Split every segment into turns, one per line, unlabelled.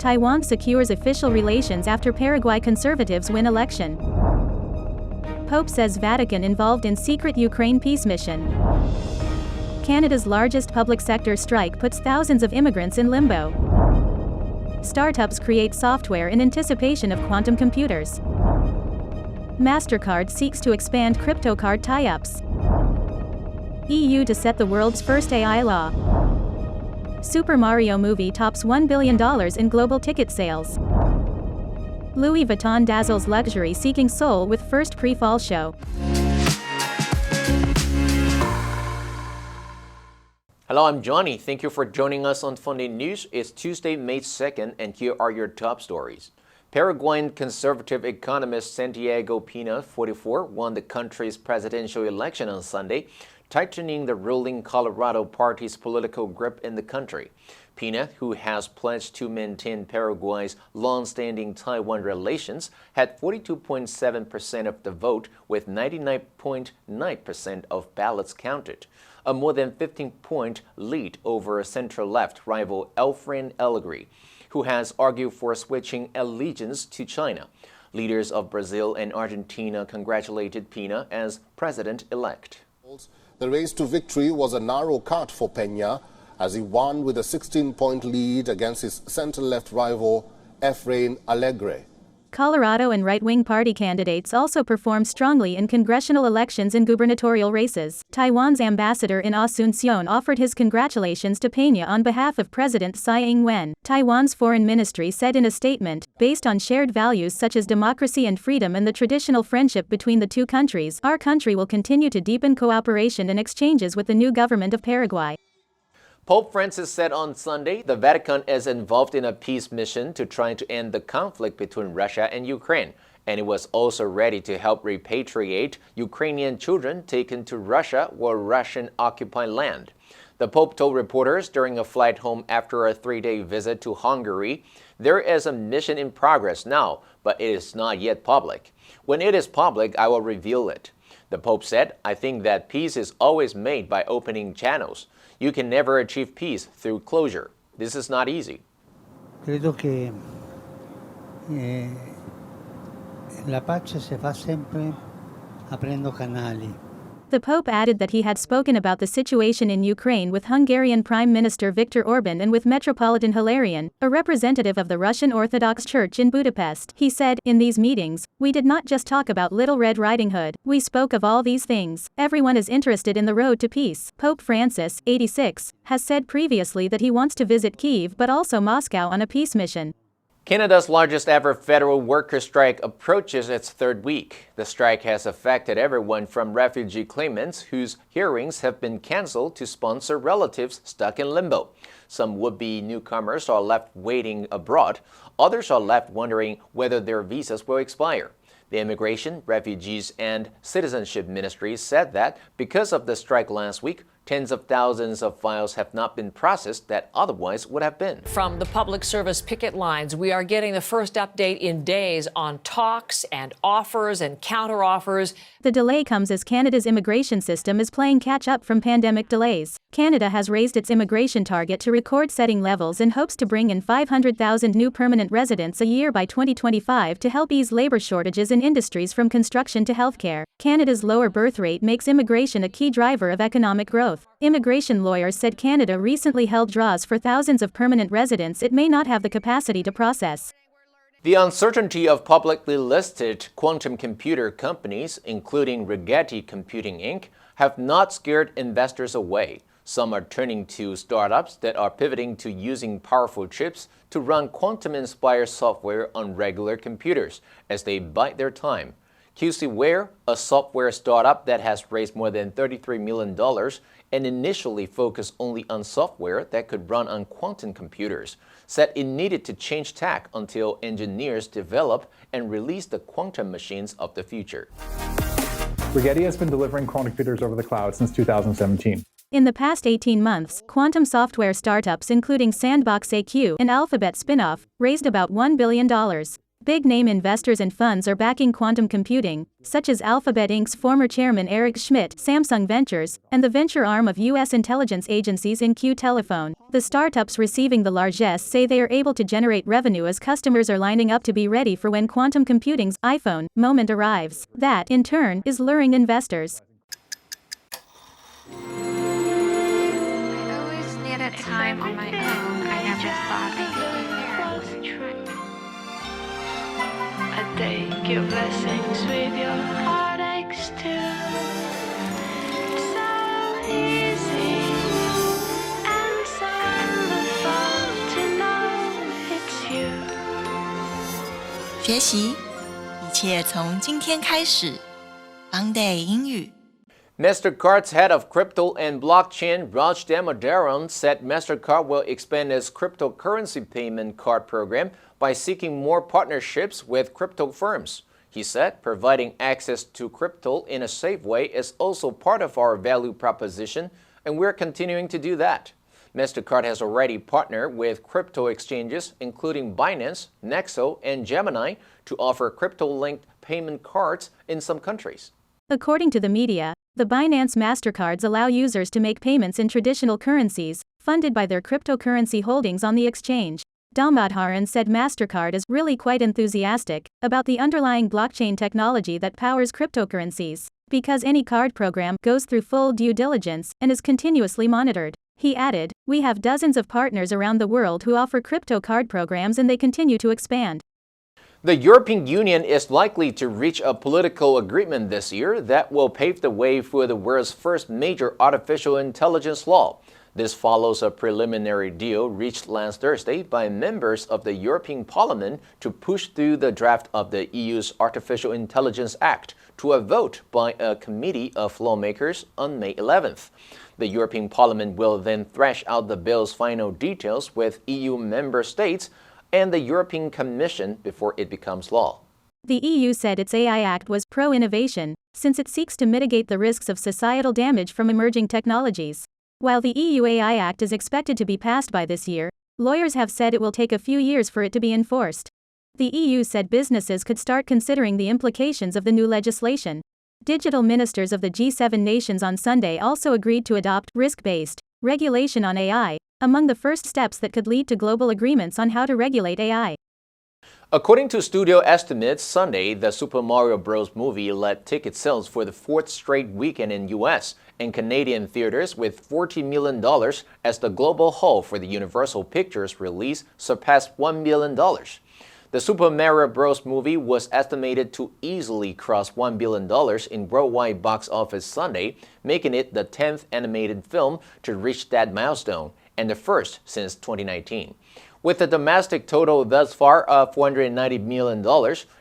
Taiwan secures official relations after Paraguay conservatives win election. Pope says Vatican involved in secret Ukraine peace mission. Canada's largest public sector strike puts thousands of immigrants in limbo. Startups create software in anticipation of quantum computers. Mastercard seeks to expand crypto card tie-ups. EU to set the world's first AI law. Super Mario movie tops $1 billion in global ticket sales. Louis Vuitton dazzles luxury seeking Seoul with first pre-fall show.
Hello, I'm Johnny. Thank you for joining us on Funday News. It's Tuesday, May 2nd, and here are your top stories. Paraguayan conservative economist Santiago Pena, 44, won the country's presidential election on Sunday, tightening the ruling Colorado Party's political grip in the country. Pena, who has pledged to maintain Paraguay's long-standing Taiwan relations, had 42.7% of the vote with 99.9% of ballots counted, a more than 15-point lead over center-left rival Efrain Alegre, who has argued for switching allegiance to China. Leaders of Brazil and Argentina congratulated Pena as president-elect.
The race to victory was a narrow cut for Peña as he won with a 16-point lead against his center-left rival, Efrain Alegre.
Colorado and right-wing party candidates also performed strongly in congressional elections and gubernatorial races. Taiwan's ambassador in Asunción offered his congratulations to Peña on behalf of President Tsai Ing-wen. Taiwan's foreign ministry said in a statement, based on shared values such as democracy and freedom and the traditional friendship between the two countries, our country will continue to deepen cooperation and exchanges with the new government of Paraguay.
Pope Francis said on Sunday the Vatican is involved in a peace mission to try to end the conflict between Russia and Ukraine, and it was also ready to help repatriate Ukrainian children taken to Russia or Russian-occupied land. The Pope told reporters during a flight home after a 3-day visit to Hungary, "There is a mission in progress now, but it is not yet public. When it is public, I will reveal it." The Pope said, "I think that peace is always made by opening channels. You can never achieve peace through closure. This is not easy."
Credo che la pace si fa sempre aprendo canali.
The Pope added that he had spoken about the situation in Ukraine with Hungarian Prime Minister Viktor Orban and with Metropolitan Hilarion, a representative of the Russian Orthodox Church in Budapest. He said, "In these meetings, we did not just talk about Little Red Riding Hood, we spoke of all these things. Everyone is interested in the road to peace." Pope Francis, 86, has said previously that he wants to visit Kyiv but also Moscow on a peace mission.
Canada's largest ever federal worker strike approaches its third week. The strike has affected everyone from refugee claimants whose hearings have been canceled to sponsor relatives stuck in limbo. Some would-be newcomers are left waiting abroad. Others are left wondering whether their visas will expire. The Immigration, Refugees, and Citizenship Ministries said that because of the strike last week, tens of thousands of files have not been processed that otherwise would have been.
From the public service picket lines, we are getting the first update in days on talks and offers and counteroffers.
The delay comes as Canada's immigration system is playing catch-up from pandemic delays. Canada has raised its immigration target to record-setting levels and hopes to bring in 500,000 new permanent residents a year by 2025 to help ease labor shortages in industries from construction to healthcare. Canada's lower birth rate makes immigration a key driver of economic growth. Immigration lawyers said Canada recently held draws for thousands of permanent residents it may not have the capacity to process.
The uncertainty of publicly listed quantum computer companies, including Rigetti Computing Inc., have not scared investors away. Some are turning to startups that are pivoting to using powerful chips to run quantum-inspired software on regular computers as they bide their time. QCware, a software startup that has raised more than $33 million and initially focused only on software that could run on quantum computers, said it needed to change tack until engineers develop and release the quantum machines of the future.
Rigetti has been delivering quantum computers over the cloud since 2017.
In the past 18 months, quantum software startups including Sandbox AQ and Alphabet spinoff raised about $1 billion. Big-name investors and funds are backing quantum computing, such as Alphabet Inc.'s former chairman Eric Schmidt, Samsung Ventures, and the venture arm of U.S. intelligence agencies InQ Telephone. The startups receiving the largesse say they are able to generate revenue as customers are lining up to be ready for when quantum computing's iPhone moment arrives. That, in turn, is luring investors.
I always needed time on my own. I never thought I'd be here.
I take your blessings with your heartaches too. It's so easy and so wonderful to know it's you.
学习，一切从今天开始。Funday 英语。
Mastercard's head of crypto and blockchain, Raj Damodaran, said Mastercard will expand its cryptocurrency payment card program by seeking more partnerships with crypto firms. He said providing access to crypto in a safe way is also part of our value proposition, and we're continuing to do that. Mastercard has already partnered with crypto exchanges, including Binance, Nexo, and Gemini, to offer crypto-linked payment cards in some countries.
According to the media, the Binance Mastercards allow users to make payments in traditional currencies, funded by their cryptocurrency holdings on the exchange. Damodaran said Mastercard is really quite enthusiastic about the underlying blockchain technology that powers cryptocurrencies, because any card program goes through full due diligence and is continuously monitored. He added, "We have dozens of partners around the world who offer crypto card programs and they continue to expand."
The European Union is likely to reach a political agreement this year that will pave the way for the world's first major artificial intelligence law. This follows a preliminary deal reached last Thursday by members of the European Parliament to push through the draft of the EU's Artificial Intelligence Act to a vote by a committee of lawmakers on May 11th. The European Parliament will then thrash out the bill's final details with EU member states and the European Commission before it becomes law.
The EU said its AI Act was pro-innovation, since it seeks to mitigate the risks of societal damage from emerging technologies. While the EU AI Act is expected to be passed by this year, lawyers have said it will take a few years for it to be enforced. The EU said businesses could start considering the implications of the new legislation. Digital ministers of the G7 nations on Sunday also agreed to adopt risk-based regulation on AI, among the first steps that could lead to global agreements on how to regulate AI.
According to studio estimates, Sunday, the Super Mario Bros. Movie led ticket sales for the fourth straight weekend in U.S. and Canadian theaters with $40 million as the global haul for the Universal Pictures release surpassed $1 billion. The Super Mario Bros. Movie was estimated to easily cross $1 billion in worldwide box office Sunday, making it the 10th animated film to reach that milestone and the first since 2019. With the domestic total thus far of $490 million,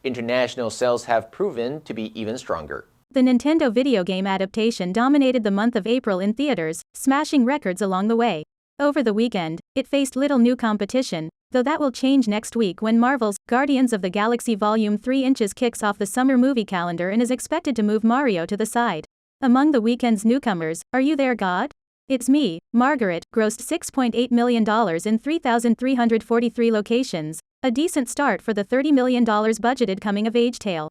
international sales have proven to be even stronger.
The Nintendo video game adaptation dominated the month of April in theaters, smashing records along the way. Over the weekend, it faced little new competition, though that will change next week when Marvel's Guardians of the Galaxy Volume 3 inches kicks off the summer movie calendar and is expected to move Mario to the side. Among the weekend's newcomers, Are You There, God? It's Me, Margaret, grossed $6.8 million in 3,343 locations, a decent start for the $30 million budgeted coming-of-age tale.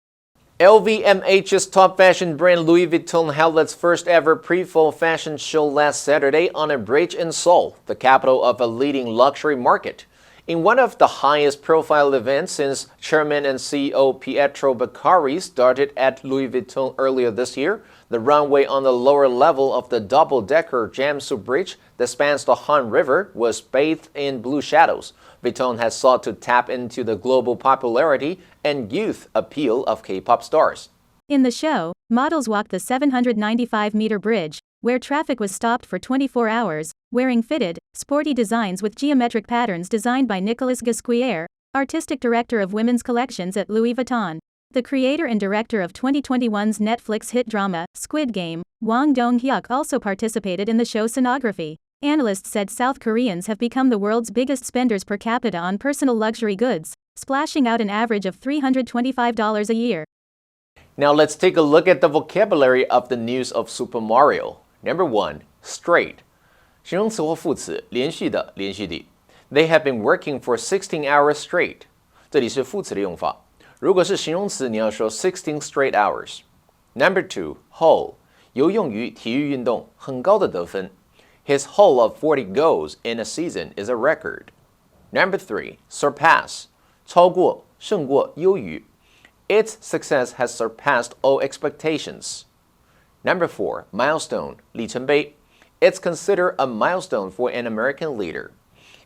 LVMH's top fashion brand Louis Vuitton held its first ever pre-fall fashion show last Saturday on a bridge in Seoul, the capital of a leading luxury market. In one of the highest profile events since Chairman and CEO Pietro Beccari started at Louis Vuitton earlier this year, the runway on the lower level of the double-decker Jamsu Bridge that spans the Han River was bathed in blue shadows. Vuitton has sought to tap into the global popularity and youth appeal of K-pop stars.
In the show, models walked the 795-meter bridge, where traffic was stopped for 24 hours, wearing fitted, sporty designs with geometric patterns designed by Nicolas Gasquier, artistic director of women's collections at Louis Vuitton. The creator and director of 2021's Netflix hit drama, Squid Game, Wang Dong-hyuk also participated in the show's scenography. Analysts said South Koreans have become the world's biggest spenders per capita on personal luxury goods, splashing out an average of $325 a year.
Now let's take a look at the vocabulary of the news of Super Mario. Number 1, straight. 形容词或副词，连续的，连续地。They have been working for 16 hours straight. 这里是副词的用法。如果是形容词，你要说 16 straight hours. Number 2, haul. 有用于体育运动，很高的得分。His haul of 40 goals in a season is a record. Number 3, surpass. 超过，胜过，优于。Its success has surpassed all expectations. Number 4, milestone. 里程碑。It's considered a milestone for an American leader.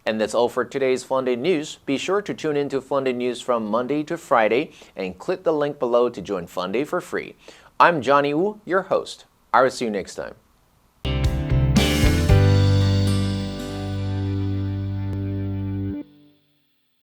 And that's all for today's Funday news. Be sure to tune into Funday news from Monday to Friday and click the link below to join Funday for free. I'm Johnny Wu, your host. I will see you next time.